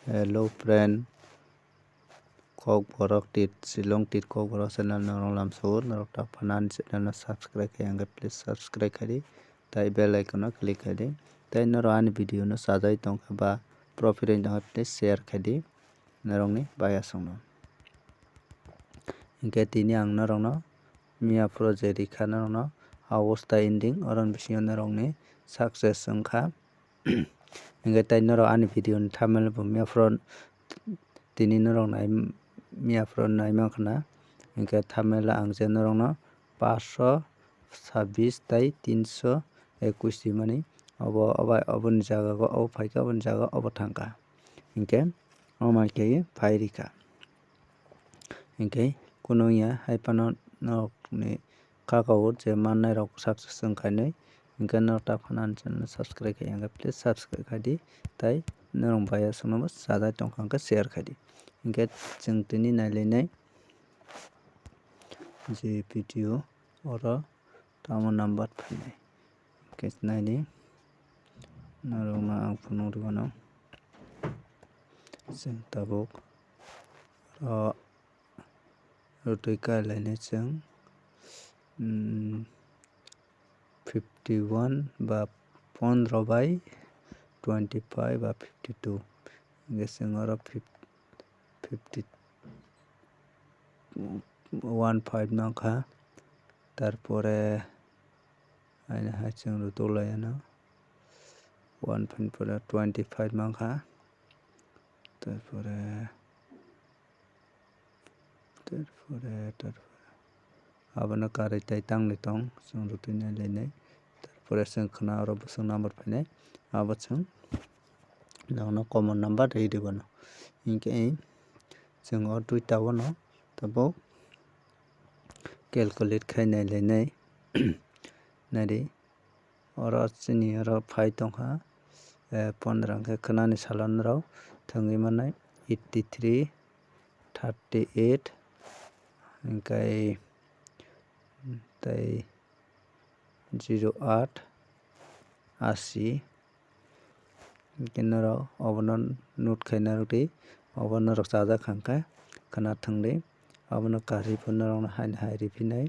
Hello friend, Kokborok tit Shillong Teer Kokborok channel narong lam so narok ta phanan channel na subscribe kayang please subscribe kadi tai bell icon no click kadi tai naro ani video no sajai tongkha ba profit in tongkha please share kadi narong ni baya songno hingke tini ang narong no mia project rikha narong no hosta ending oron bisingo narong ni success wngkha hingke tai naro ani video ni thumbnail bo mia pro tini narong nai mia pro nai mankha hingke thumbnail ang je narong no 526 tai 321 timani oboni jaga o obo phaika oboni jaga obo thangka hingke omai kei phai rika hingke kuno ya haipano nok ni kakao je mannai rok success wngkhainui hingke nok ta phanan channel subscribe kayang please subscribe kadi tai norong baya songno sajai tongkha hingke share kadi hingke chwng tini nailainai je video oro tamo number phainai hingke naini narong no ang phunuk rwino chwng tabuk rotui kailainai chwng 51 ba 15 by 25 ba 52 hingke chwng oro 15 mankha tarpore aini hai chwng rotolai ano 1.25 mankha tarpore abono karai tai tangni tong chwng rotui nailainai tarpore chwng khana oro bwswng number phainai abo chwng nogno common number ree rwino hingke chwng o duita no tabuk calculate khai nailainai nari oro chini oro phai tongkha 15 hingke khwnani salan rok thwngui mannai 83 38 hingke tai 08 80 hingke norok obono note khai narokri obo norok chajak hingke khana thwngri abono kari bo norok no haino hai rephinai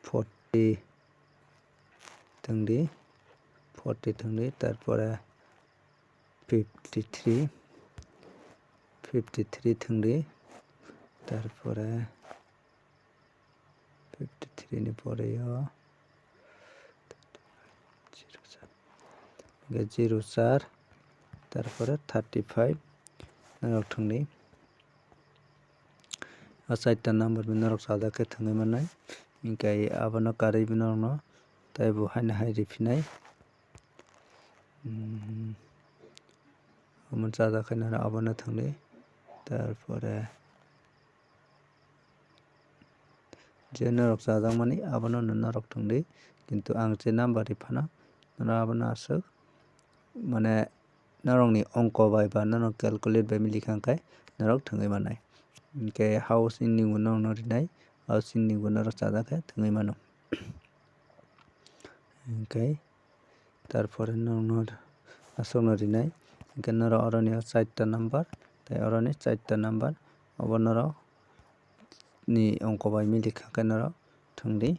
40 thwngri tarpore 53 thwngri tarpore 53 ni pore o 04 tarpore 35 norok thwngri o 4 ta number bo norok sajak khe thwngui mannai hingke abono karui bo norok no taibo haino hai rephinai omo chajakhai naro abono thwngri tarpore je norok chajakmani abono no norok thwngri kintu ang je number rephano abono aswk mane norok ni onko bai ba norok calculate bai milikha hingkhai norok thwngui mannai hingke house ending bo norok no rinai house ending bo norok chajakhe thwngui mano hingke tarpore norok no aswkno rinai hingke norok oroni o 4 ta number tai oroni 4 ta number obo norok ni onko bai milikha khe norok thwngri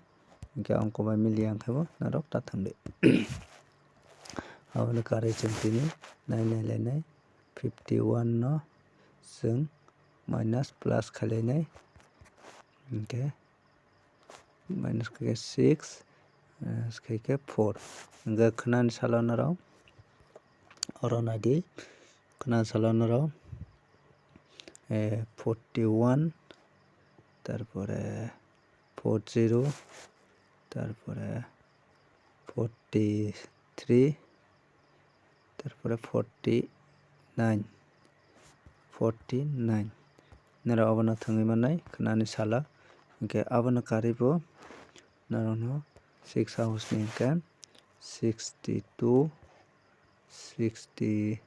hingke onko bai miliya hingke bo norok ta thwngri abono karai chwng tini nailainai 51 no chwng minus plus khailainai hingke minus khaike 6 khaike 4 hingke khwnani salan rok oro naidi khwnani salan rok 41 tarpore 40 tarpore 43 tarpore 49 norok abono thwngui mannai khwnani sala hingke abono karui bo norok no 6 house ni hingke 62 68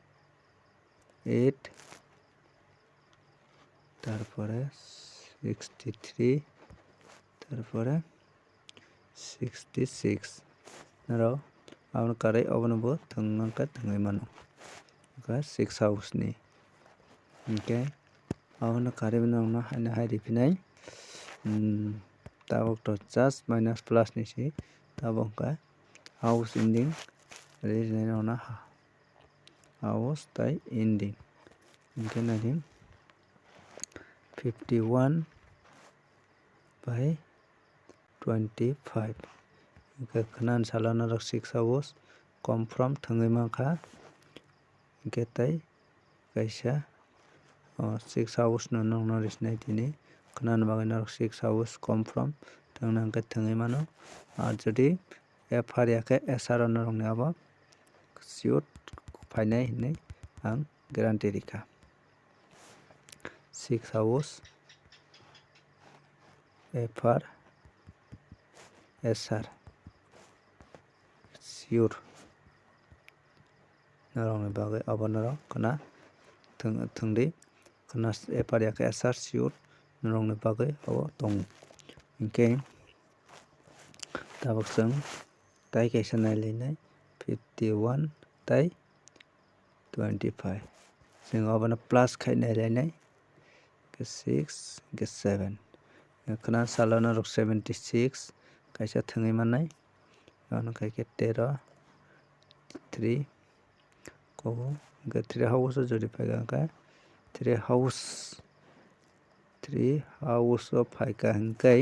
tarpore 63 tarpore 66 norok aboni karai abonobo thangmangkha thangui mano. 6 house ni okay abono karai no haina hai repinai tabuk to just minus plus ni si tabuk ka house ending reading no house tai ending okay nadi 51 by 25 okay khana salana 6 hours come from thangui mangkha okay tai kaisa 6 hours no nongno risnai tini khana bagai 6 hours come from thangnangkha thangui mano jodi FR yakhe SR no rongni abo sure phainai hinui ang guarantee rikha 6 hours FR SR sure narongni bagai abo narong khana thangdi khana FR yakhe SR sure narongni bagai abo tongo okay tabuk chwng tai kaisa nailainai 51 tai 25 chwng abono plus khai nailainai 6 7 khana salana 76 kaisa thangui manai ano khaike 13 3 ko 3 house jodi phaika 3 house o phaika hingkai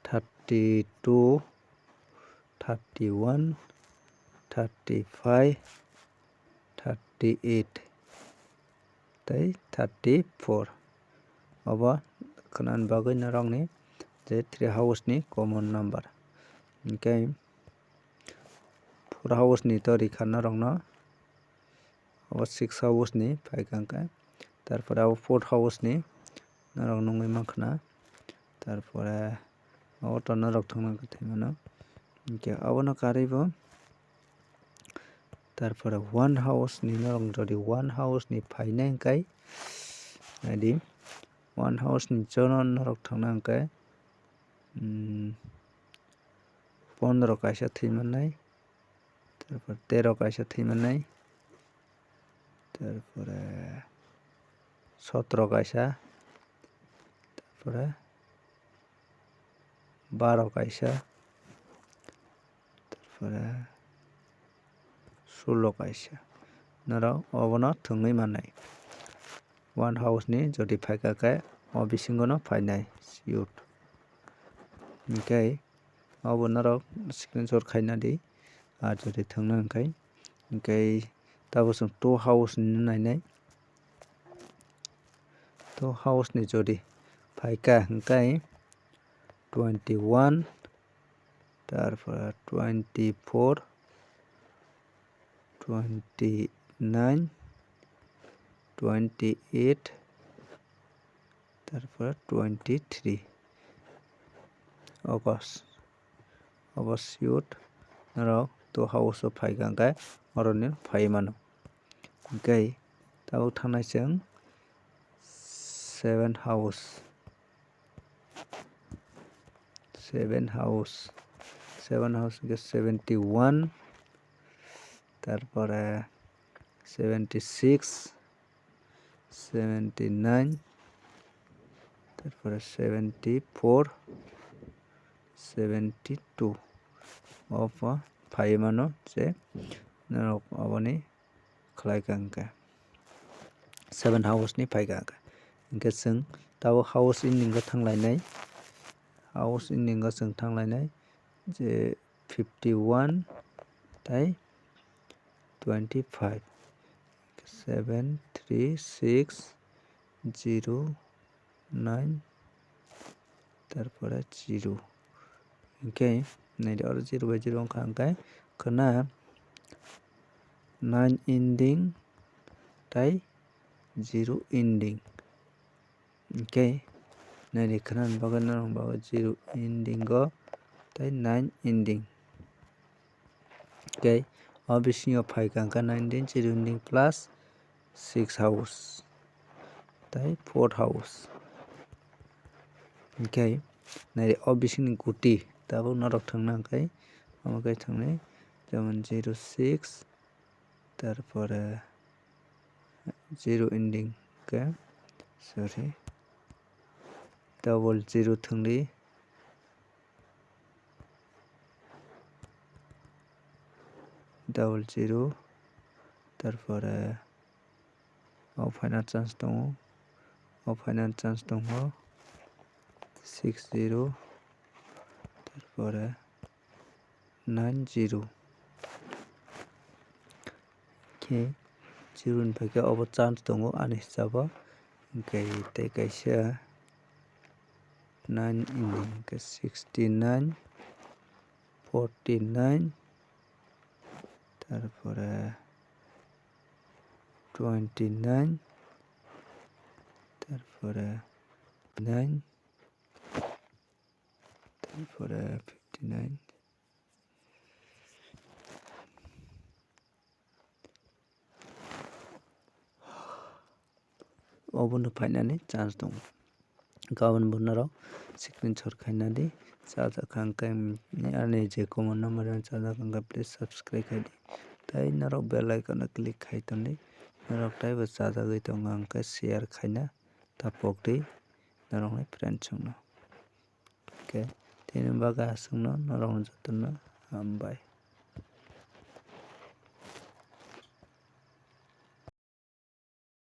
32 31 35 38 tai 34 abo khana bagai narongni je 3 house ni common number okay 4 house ni to rikha narongno abo 6 house ni phaika hingka tarpore abo 4 house ni narok nongui mankhana tarpore abo to narok thangna thai mano okay abono karai bo tarpore 1 house ni narok jodi 1 house ni phainai hingkai adi 1 house ni jono narok thangna hingkai 15 kaisa thaimanai tarpor 13 kaisa thaimanai tarpore 17 kaisa tarpore 12 kaisa tarpore 16 kaisa narok abono thangui manai 1 house ni jodi phaika khe o bisingo no phainai sure okay abo narok screenshot khaina di jodi thangna hingkai okay tabo chwng 2 house ni nainai 2 house ni jodi phaika hingkai 21 tarpore 24 29 28 tarpore 23 abo sure narok 2 house o phaika hingkai oroni phai mano okay tabuk thangnai chwng 7 house 7 house ke 71 tarpore 76 79 tarpore 74 72 obo phai mano je narok aboni khlaika hingka 7 house ni phaika hingka chwng tabuk house ending o thanglaianai house ending o chwng thanglaianai je 51 tai 25 7 3 6 0 9 tarpore 0 okay naidi oro 0 by 0 wngkha hingkai khana 9 ending tai 0 ending okay naidi khana bagui narok bagui 0 ending o tai 9 ending okay o bisingo phaika hingka 9 ending 0 ending plus 6 house tai 4 house okay naidi o bisingni guti tabuk narok thangna hingkai আমাকে থাকনি যেমন 06 তারপরে 0 ending কে sorry 00 থাকনি 00 তারপরে final chance দङ final chance দङ 60 তারপরে 90 okay 0 निफ्राय अब chance दङ आंनि हिसाबाव ओमफ्राय खायसे 9 ending 69 49 তারপরে 29 তারপরে 9 তারপরে 59 अबनो फाइनानै चान्स दङ गाबोन बुनाराव स्क्रिनशट खायनानै जाजाखांखाय आंनि जे कमन नम्बर जाजाखांखाय प्लिज सब्सक्राइब खायदि ताई नाराव बेल आइकन क्लिक खायतनै नाराव ताइबो जाजागै दङ आंखौ शेयार खायना तापकदै नारावहाय फ्रेन्ड सोंनो ओके तेनबा गासोंनो नाराव जातनो हामबाय।